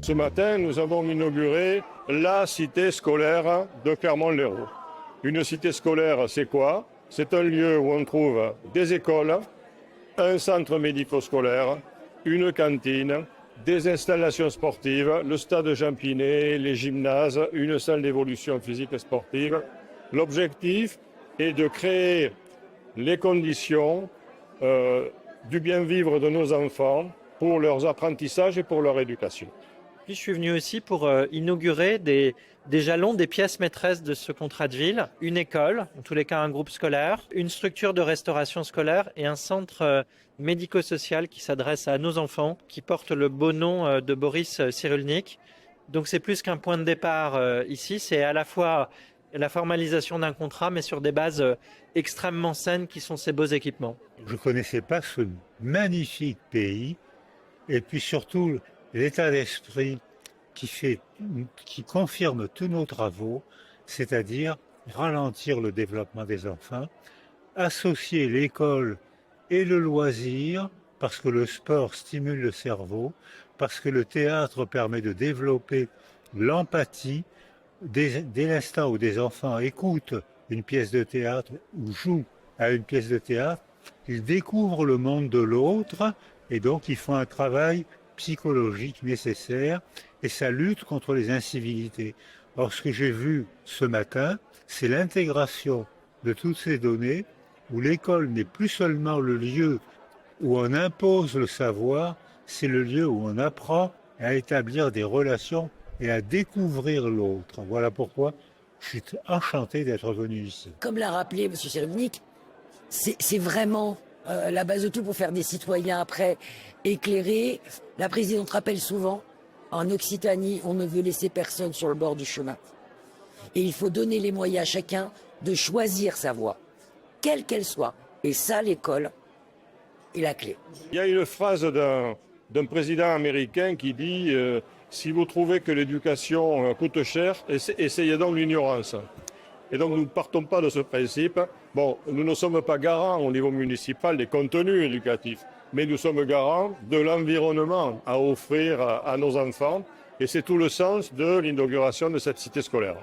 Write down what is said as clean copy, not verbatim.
Ce matin, nous avons inauguré la cité scolaire de Clermont-Lérault. Une cité scolaire, c'est quoi? C'est un lieu où on trouve des écoles, un centre médico-scolaire, une cantine, des installations sportives, le stade Jean Pinet, les gymnases, une salle d'évolution physique et sportive. L'objectif est de créer les conditions du bien-vivre de nos enfants pour leurs apprentissages et pour leur éducation. Puis je suis venu aussi pour inaugurer des jalons, des pièces maîtresses de ce contrat de ville. Une école, en tous les cas un groupe scolaire, une structure de restauration scolaire et un centre médico-social qui s'adresse à nos enfants, qui porte le beau nom de Boris Cyrulnik. Donc c'est plus qu'un point de départ ici, c'est à la fois la formalisation d'un contrat, mais sur des bases extrêmement saines qui sont ces beaux équipements. Je ne connaissais pas ce magnifique pays et puis surtout l'état d'esprit qui confirme tous nos travaux, c'est-à-dire ralentir le développement des enfants, associer l'école et le loisir, parce que le sport stimule le cerveau, parce que le théâtre permet de développer l'empathie. Dès l'instant où des enfants écoutent une pièce de théâtre ou jouent à une pièce de théâtre, ils découvrent le monde de l'autre et donc ils font un travail psychologique nécessaire et ça lutte contre les incivilités. Or, ce que j'ai vu ce matin, c'est l'intégration de toutes ces données où l'école n'est plus seulement le lieu où on impose le savoir, c'est le lieu où on apprend à établir des relations et à découvrir l'autre. Voilà pourquoi je suis enchanté d'être venu ici. Comme l'a rappelé M. Cyrulnik, c'est vraiment la base de tout pour faire des citoyens après éclairés. La présidente rappelle souvent, en Occitanie, on ne veut laisser personne sur le bord du chemin. Et il faut donner les moyens à chacun de choisir sa voie, quelle qu'elle soit. Et ça, l'école est la clé. Il y a une phrase d'un président américain qui dit si vous trouvez que l'éducation coûte cher, essayez donc l'ignorance. Et donc nous ne partons pas de ce principe. Bon, nous ne sommes pas garants au niveau municipal des contenus éducatifs, mais nous sommes garants de l'environnement à offrir à nos enfants. Et c'est tout le sens de l'inauguration de cette cité scolaire.